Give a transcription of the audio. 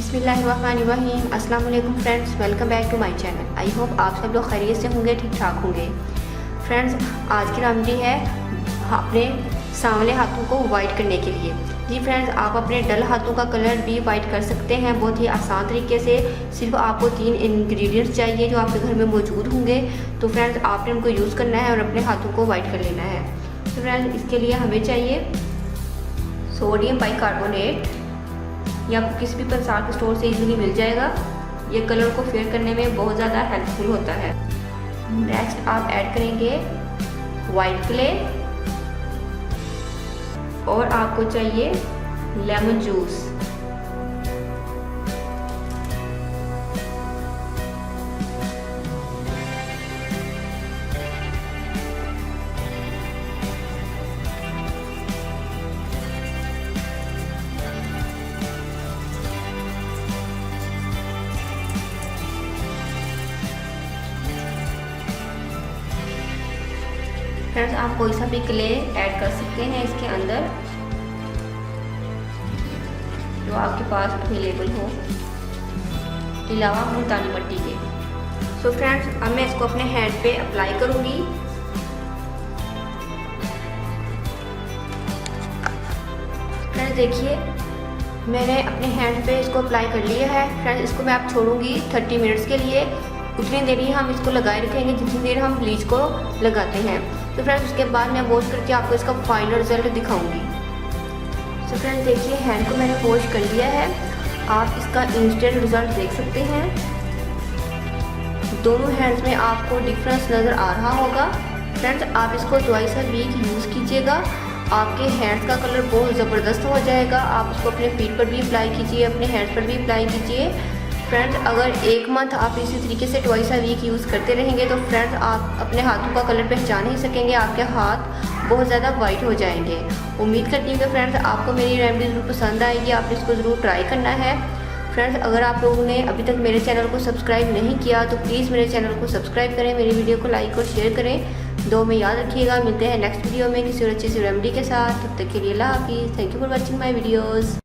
बिस्मिल्लाहिर्रहमानिर्रहीम। अस्सलाम वालेकुम friends, welcome back to my channel. I hope आप सब लोग खैरियत से होंगे, ठीक ठाक होंगे। फ्रेंड्स, आज की रेमेडी है अपने सांवले हाथों को वाइट करने के लिए। जी फ्रेंड्स, आप अपने डल हाथों का कलर भी वाइट कर सकते हैं बहुत ही आसान तरीके से। सिर्फ आपको 3 इंग्रेडिएंट्स चाहिए जो आपके घर में मौजूद होंगे। तो फ्रेंड्स, आपने उनको यूज़ करना है और अपने हाथों को वाइट कर लेना है। तो फ्रेंड्स, इसके लिए हमें चाहिए सोडियम बाइकार्बोनेट, ये आपको किसी भी कंसार के स्टोर से इजीली मिल जाएगा। ये कलर को फेयर करने में बहुत ज़्यादा हेल्पफुल होता है। नेक्स्ट आप ऐड करेंगे वाइट क्ले और आपको चाहिए लेमन जूस। फ्रेंड्स, आप कोई सा भी क्ले ऐड कर सकते हैं इसके अंदर जो आपके पास अवेलेबल हो, अलावा मुल्तानी मिट्टी के। सो फ्रेंड्स, अब मैं इसको अपने हैंड पे अप्लाई करूंगी। फ्रेंड्स देखिए, मैंने अपने हैंड पे इसको अप्लाई कर लिया है। फ्रेंड्स, इसको मैं आप छोड़ूंगी 30 मिनट्स के लिए। उतनी देर ही हम इसको लगाए रखेंगे जितनी देर हम ब्लीच को लगाते हैं। तो फ्रेंड्स, उसके बाद मैं वॉश करके आपको इसका फाइनल रिजल्ट दिखाऊंगी। तो फ्रेंड्स देखिए, हैंड को मैंने वॉश कर लिया है। आप इसका इंस्टेंट रिजल्ट देख सकते हैं। दोनों हैंड्स में आपको डिफरेंस नज़र आ रहा होगा। फ्रेंड्स, आप इसको ट्वाइस अ वीक यूज़ कीजिएगा। आपके हैंड्स का कलर बहुत ज़बरदस्त हो जाएगा। आप इसको अपने फीट पर भी अप्लाई कीजिए, अपने हैंड्स पर भी अप्लाई कीजिए। फ्रेंड्स, अगर 1 मंथ आप इसी तरीके से ट्वाइस अ वीक यूज़ करते रहेंगे तो फ्रेंड्स, आप अपने हाथों का कलर पहचान ही सकेंगे। आपके हाथ बहुत ज़्यादा वाइट हो जाएंगे। उम्मीद करती हूँ कि फ्रेंड्स, आपको मेरी रेमेडी ज़रूर पसंद आएगी। आपने इसको ज़रूर ट्राई करना है। फ्रेंड्स, अगर आप लोगों ने अभी तक मेरे चैनल को सब्सक्राइब नहीं किया तो प्लीज़ मेरे चैनल को सब्सक्राइब करें, मेरी वीडियो को लाइक और शेयर करें। दो में याद रखिएगा। मिलते हैं नेक्स्ट वीडियो में किसी और अच्छी सी रेमेडी के साथ। तब तक के लिए अल्लाह हाफिज़। Thank you for watching my videos.